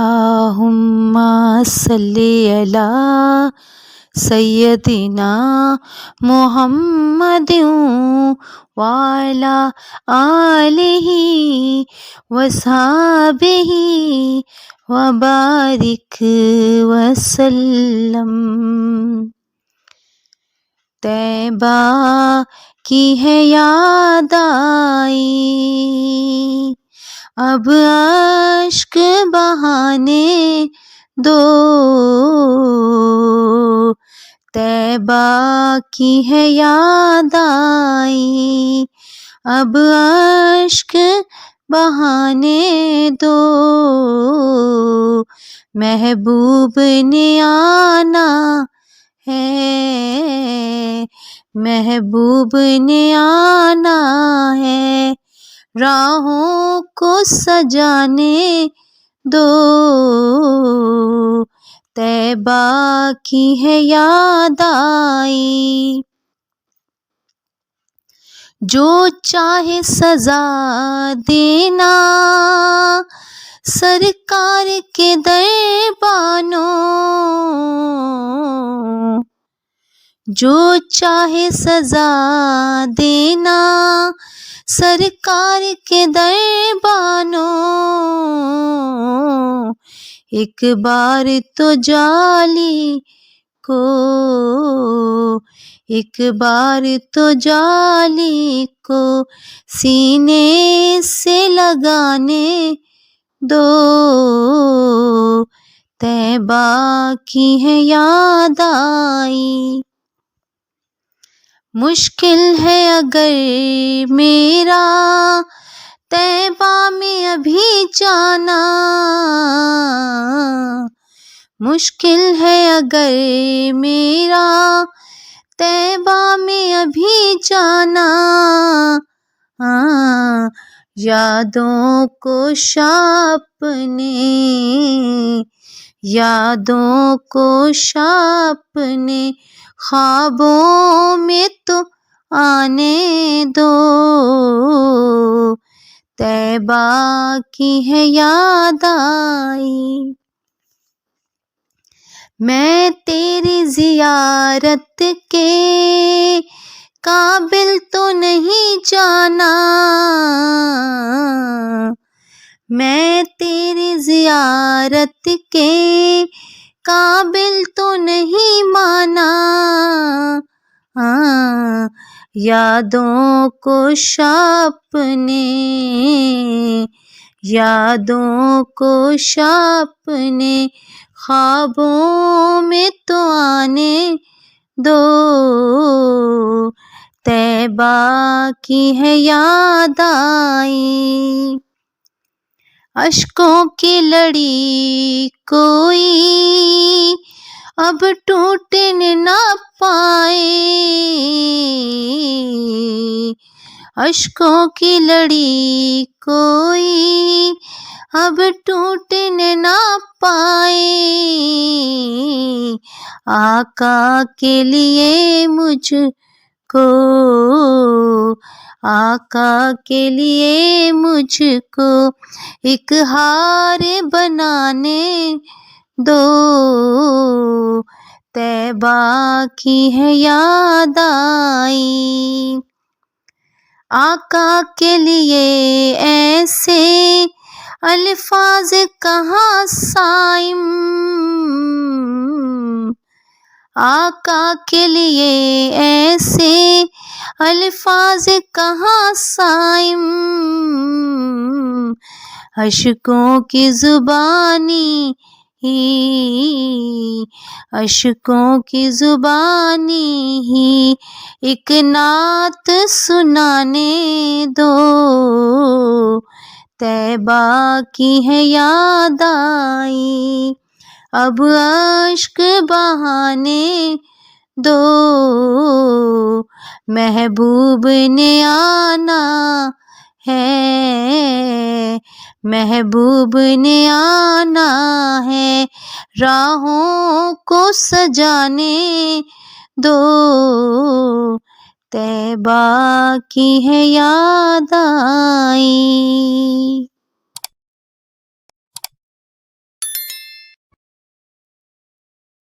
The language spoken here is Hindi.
अल्लाहुम्मा सल्ली अला सय्यदिना मुहम्मदिन वाला आलिही वसहाबिही वबारिक वसल्लम। तैबा की है याद आई, अब अश्क बहाने दो। तैबा की है याद आई, अब अश्क बहाने दो। महबूब ने आना है, महबूब ने आना है, राहों को सजाने दो। तैबा की है याद आई, जो चाहे सजा देना, सरकार के दरबानो। जो चाहे सजा देना, सरकार के दरबानो। एक बार तो जाली को, एक बार तो जाली को सीने से लगाने दो। तैबा की है याद आई, मुश्किल है अगर मेरा तैबा में अभी जाना। मुश्किल है अगर मेरा तैबा में अभी जाना। यादों को शापने, यादों को शापने ख्वाबों में तो आने दो। तैबा की है याद आई, मैं तेरी ज़ियारत के काबिल तो नहीं जाना। मैं तेरी ज़ियारत के काबिल तो नहीं माना। यादों को शापने, यादों को शापने ख्वाबों में तो आने दो। तैबा की है याद आई, अश्कों की लड़ी कोई अब टूटने ना पाए। अश्कों की लड़ी कोई अब टूटने ना पाए। आका के लिए मुझको, आका के लिए मुझको एक हार बनाने दो। तैबा की है याद आई, आका के लिए ऐसे अल्फाज कहाँ साइम। आका के लिए ऐसे अल्फाज कहाँ साइम। अश्कों की ज़ुबानी ही, अश्कों की ज़ुबानी ही एक नात सुनाने दो। तैबा की है याद आई, अब अश्क बहाने दो। महबूब ने आना है, महबूब ने आना है, राहों को सजाने दो। तैबा की है याद आई।